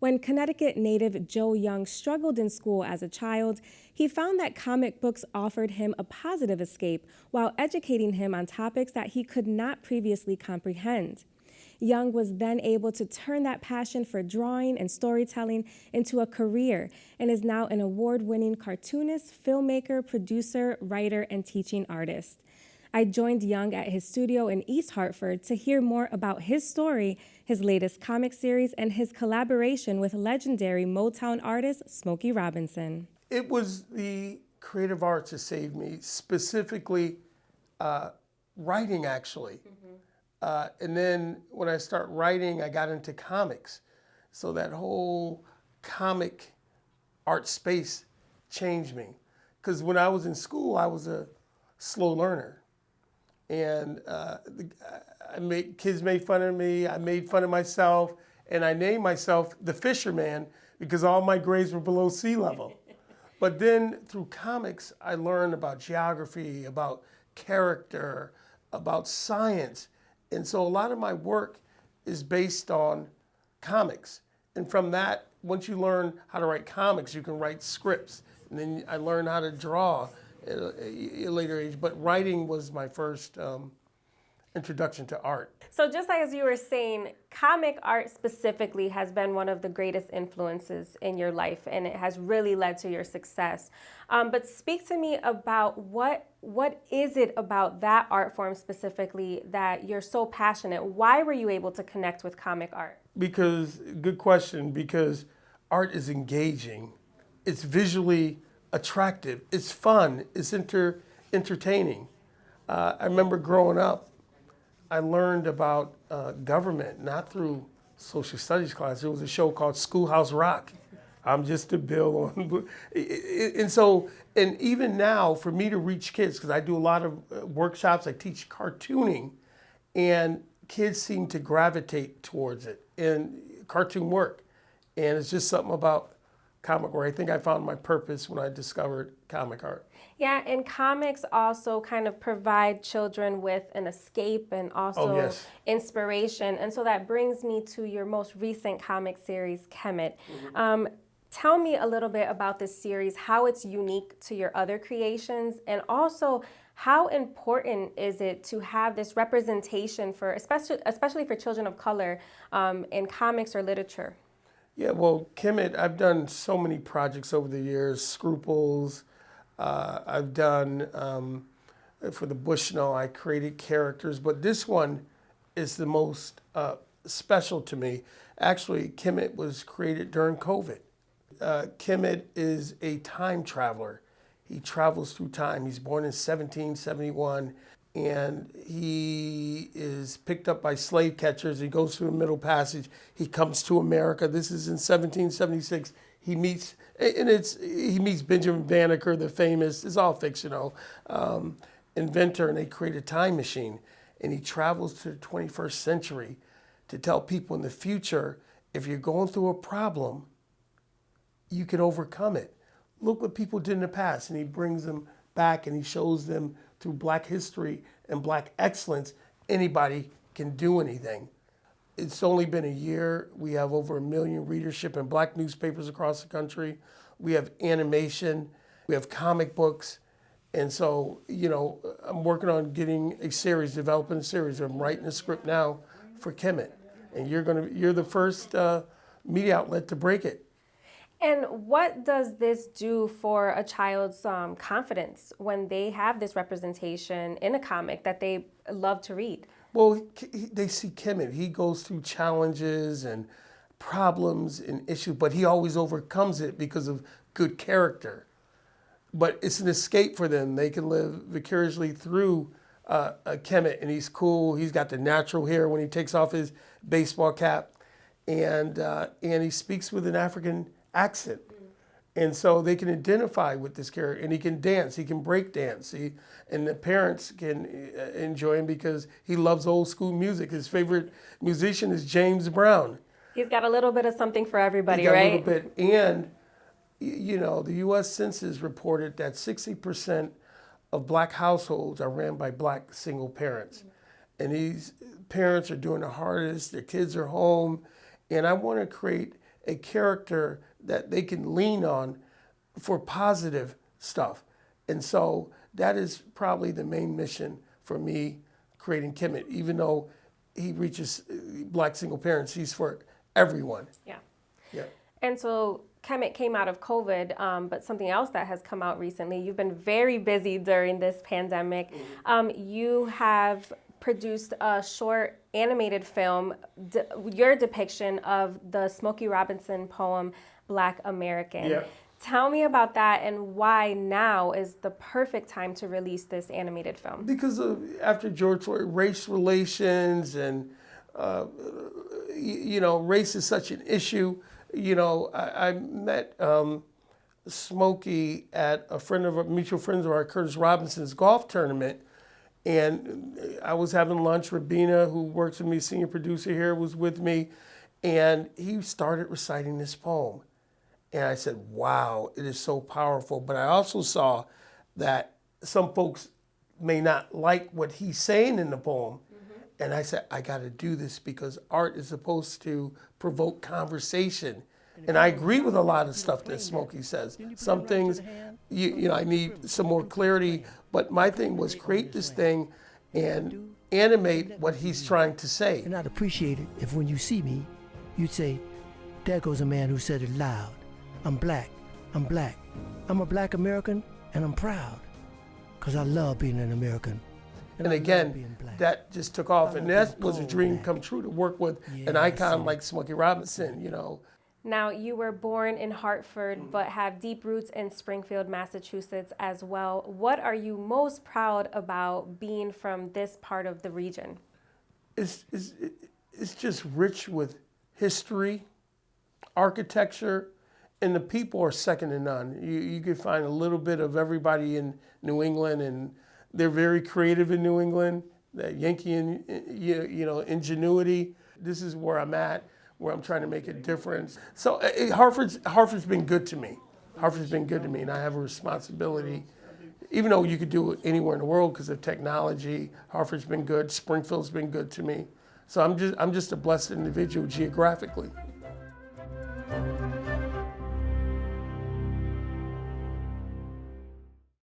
When Connecticut native Joe Young struggled in school as a child, he found that comic books offered him a positive escape while educating him on topics that he could not previously comprehend. Young was then able to turn that passion for drawing and storytelling into a career and is now an award-winning cartoonist, filmmaker, producer, writer, and teaching artist. I joined Young at his studio in East Hartford to hear more about his story, his latest comic series, and his collaboration with legendary Motown artist Smokey Robinson. It was the creative arts that saved me, specifically writing, actually. And then when I started writing, I got into comics. So that whole comic art space changed me. Because when I was in school, I was a slow learner. And kids made fun of me, I made fun of myself, and I named myself the Fisherman because all my grades were below sea level. But then through comics, I learned about geography, about character, about science. And so a lot of my work is based on comics. And from that, once you learn how to write comics, you can write scripts. And then I learned how to draw at a later age, but writing was my first introduction to art. So just as you were saying, comic art specifically has been one of the greatest influences in your life, and it has really led to your success. But speak to me about what is it about that art form specifically that you're so passionate? Why were you able to connect with comic art? Good question, because art is engaging. It's visually attractive, it's fun, it's entertaining. I remember growing up, I learned about government, not through social studies class. There was a show called Schoolhouse Rock. I'm just a bill on, and even now, for me to reach kids, because I do a lot of workshops, I teach cartooning, and kids seem to gravitate towards it, and cartoon work. And it's just something about comic where I think I found my purpose when I discovered comic art. Yeah, and comics also kind of provide children with an escape and also inspiration. And so that brings me to your most recent comic series, Chemet. Tell me a little bit about this series, how it's unique to your other creations, and also how important is it to have this representation for, especially for children of color in comics or literature? Yeah, well, Chemet, I've done so many projects over the years, Scruples. I've done, for the Bushnell, I created characters, but this one is the most special to me. Actually, Chemet was created during COVID. Chemet is a time traveler. He travels through time. He's born in 1771. And he is picked up by slave catchers. He goes through the Middle Passage. He comes to America. This is in 1776. He meets Benjamin Banneker, the famous, it's all fictional, inventor, and they create a time machine. And he travels to the 21st century to tell people in the future, if you're going through a problem, you can overcome it. Look what people did in the past. And he brings them back and he shows them through Black history and Black excellence, anybody can do anything. It's only been a year. We have over 1 million readership in Black newspapers across the country. We have animation, we have comic books. And so, I'm working on getting a series, developing a series. I'm writing a script now for Chemet. And you're the first media outlet to break it. And what does this do for a child's confidence when they have this representation in a comic that they love to read? Well, they see Chemet. He goes through challenges and problems and issues, but he always overcomes it because of good character. But it's an escape for them. They can live vicariously through Chemet, and he's cool. He's got the natural hair when he takes off his baseball cap, and he speaks with an African accent. And so they can identify with this character, and he can dance, he can break dance, and the parents can enjoy him because he loves old school music. His favorite musician is James Brown. He's got a little bit of something for everybody, right? A little bit. And, the U.S. Census reported that 60% of Black households are ran by Black single parents. And these parents are doing the hardest, their kids are home, and I want to create a character that they can lean on for positive stuff. And so that is probably the main mission for me creating Chemet, even though he reaches Black single parents, he's for everyone. Yeah. Yeah. And so Chemet came out of COVID, but something else that has come out recently, you've been very busy during this pandemic. You have produced a short animated film, your depiction of the Smokey Robinson poem, Black American. Yeah. Tell me about that and why now is the perfect time to release this animated film. Because after George Floyd, race relations and, race is such an issue. I met Smokey at a mutual friend of our, Curtis Robinson's golf tournament. And I was having lunch. Rabina, who works with me, senior producer here, was with me. And he started reciting this poem. And I said, wow, it is so powerful. But I also saw that some folks may not like what he's saying in the poem. Mm-hmm. And I said, I got to do this because art is supposed to provoke conversation. And I agree with a lot of stuff that Smokey says. Some things, I need some more clarity. But my thing was create this thing and animate what he's trying to say. And I'd appreciate it if when you see me, you'd say, there goes a man who said it loud. I'm black, I'm black. I'm a Black American and I'm proud because I love being an American. And again, that just took off. And that was a dream come true to work with an icon like Smokey Robinson, Now, you were born in Hartford, but have deep roots in Springfield, Massachusetts as well. What are you most proud about being from this part of the region? It's just rich with history, architecture, and the people are second to none. You can find a little bit of everybody in New England, and they're very creative in New England. That Yankee, ingenuity. This is where I'm at, where I'm trying to make a difference. So Hartford's been good to me. Hartford's been good to me, and I have a responsibility. Even though you could do it anywhere in the world because of technology, Hartford's been good. Springfield's been good to me. So I'm just a blessed individual geographically.